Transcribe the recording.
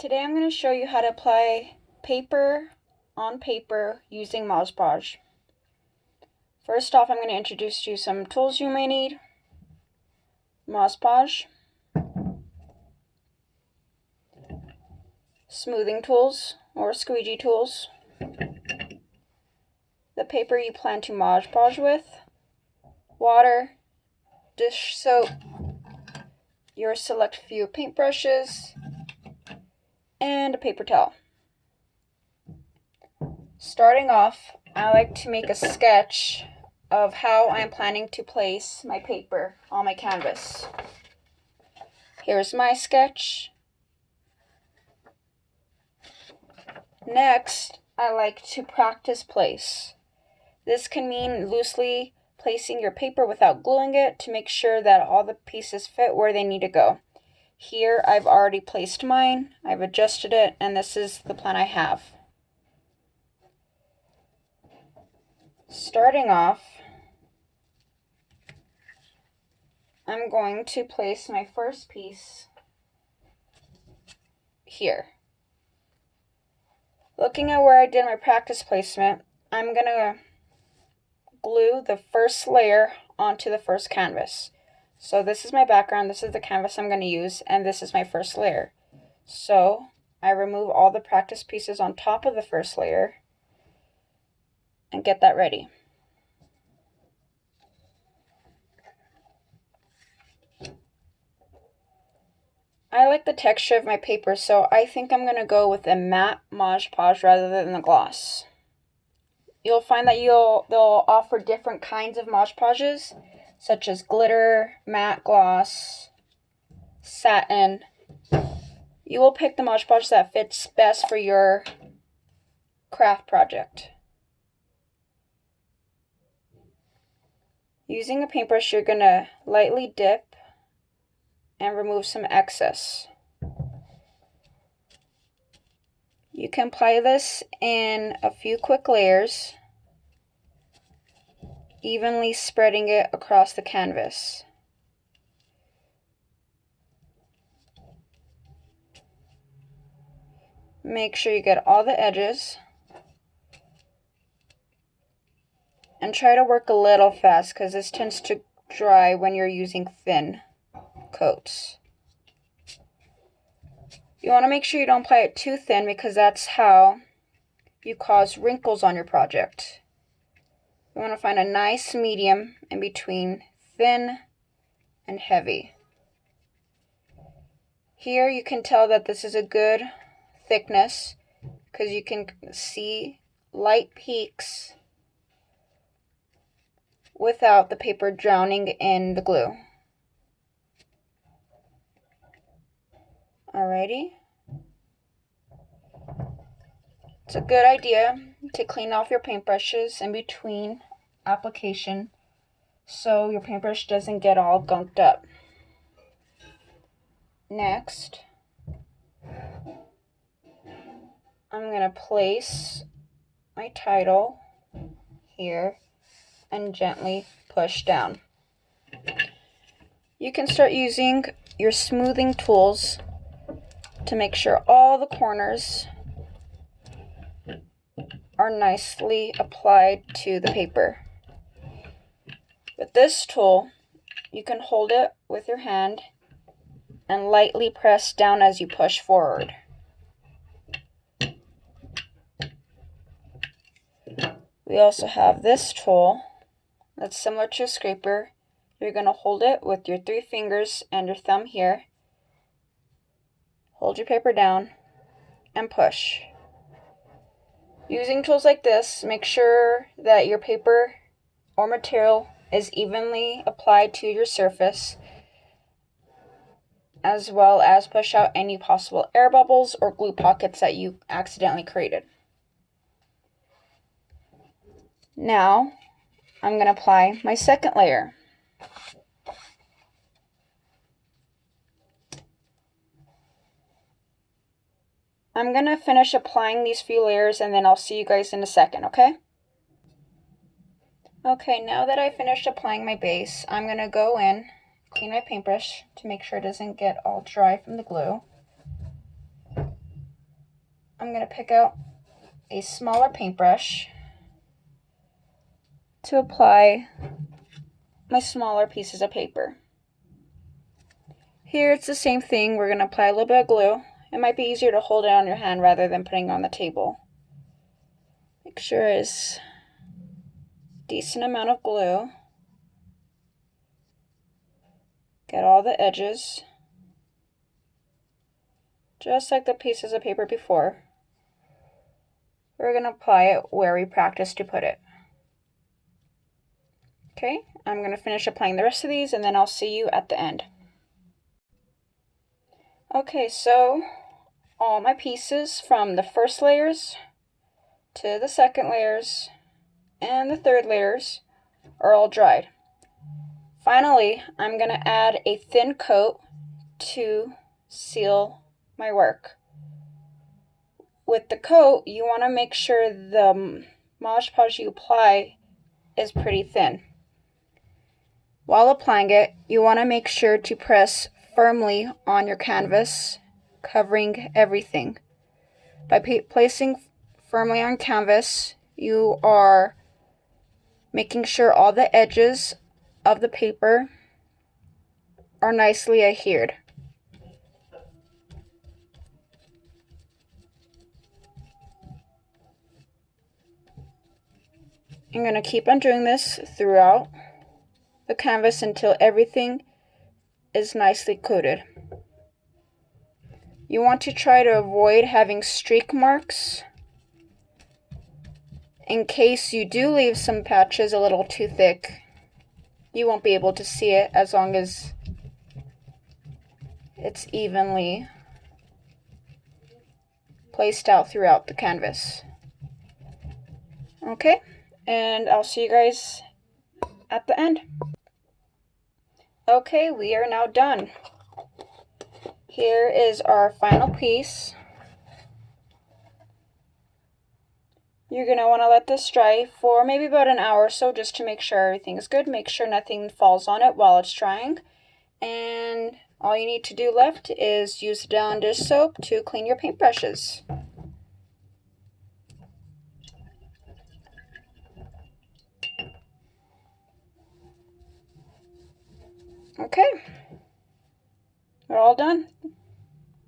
Today I'm going to show you how to apply paper on paper using Podge. First off, I'm going to introduce you to some tools you may need. Podge, smoothing tools or squeegee tools, the paper you plan to Modge Podge with, water, dish soap, your select few paintbrushes, and a paper towel. Starting off, I like to make a sketch of how I'm planning to place my paper on my canvas. Here's my sketch. Next, I like to practice place. This can mean loosely placing your paper without gluing it to make sure that all the pieces fit where they need to go. Here, I've already placed mine, I've adjusted it, and this is the plan I have. Starting off, I'm going to place my first piece here. Looking at where I did my practice placement, I'm going to glue the first layer onto the first canvas. So this is my background, this is the canvas I'm going to use, and this is my first layer. So I remove all the practice pieces on top of the first layer and get that ready. I like the texture of my paper, so I think I'm going to go with a matte Modge Podge rather than the gloss. You'll find that they'll offer different kinds of Modge Podges, such as glitter, matte gloss, satin. You will pick the Modge Podge that fits best for your craft project. Using a paintbrush, you're going to lightly dip and remove some excess. You can apply this in a few quick layers, evenly spreading it across the canvas. Make sure you get all the edges. And try to work a little fast because this tends to dry when you're using thin coats. You want to make sure you don't apply it too thin because that's how you cause wrinkles on your project. You want to find a nice medium in between thin and heavy. Here you can tell that this is a good thickness because you can see light peaks without the paper drowning in the glue. Alrighty. It's a good idea to clean off your paintbrushes in between application so your paintbrush doesn't get all gunked up. Next, I'm going to place my title here and gently push down. You can start using your smoothing tools to make sure all the corners are nicely applied to the paper. With this tool, you can hold it with your hand and lightly press down as you push forward. We also have this tool that's similar to a scraper. You're going to hold it with your 3 fingers and your thumb here. Hold your paper down and push. Using tools like this, make sure that your paper or material is evenly applied to your surface, as well as push out any possible air bubbles or glue pockets that you accidentally created. Now, I'm going to apply my second layer. I'm going to finish applying these few layers and then I'll see you guys in a second, okay? Okay, now that I finished applying my base, I'm going to go in, clean my paintbrush to make sure it doesn't get all dry from the glue. I'm going to pick out a smaller paintbrush to apply my smaller pieces of paper. Here it's the same thing. We're going to apply a little bit of glue. It might be easier to hold it on your hand rather than putting it on the table. Make sure it's a decent amount of glue. Get all the edges, just like the pieces of paper before. We're going to apply it where we practiced to put it. Okay, I'm going to finish applying the rest of these and then I'll see you at the end. Okay, so all my pieces from the first layers to the second layers and the third layers are all dried. Finally, I'm going to add a thin coat to seal my work. With the coat, you want to make sure the Modge Podge you apply is pretty thin. While applying it, you want to make sure to press firmly on your canvas, covering everything. By placing firmly on canvas, you are making sure all the edges of the paper are nicely adhered. I'm going to keep on doing this throughout the canvas until everything is nicely coated. You want to try to avoid having streak marks. In case you do leave some patches a little too thick, you won't be able to see it as long as it's evenly placed out throughout the canvas. Okay, and I'll see you guys at the end. Okay, we are now done. Here is our final piece. You're going to want to let this dry for maybe about an hour or so just to make sure everything is good. Make sure nothing falls on it while it's drying. And all you need to do left is use Dawn dish soap to clean your paintbrushes. Okay, we're all done.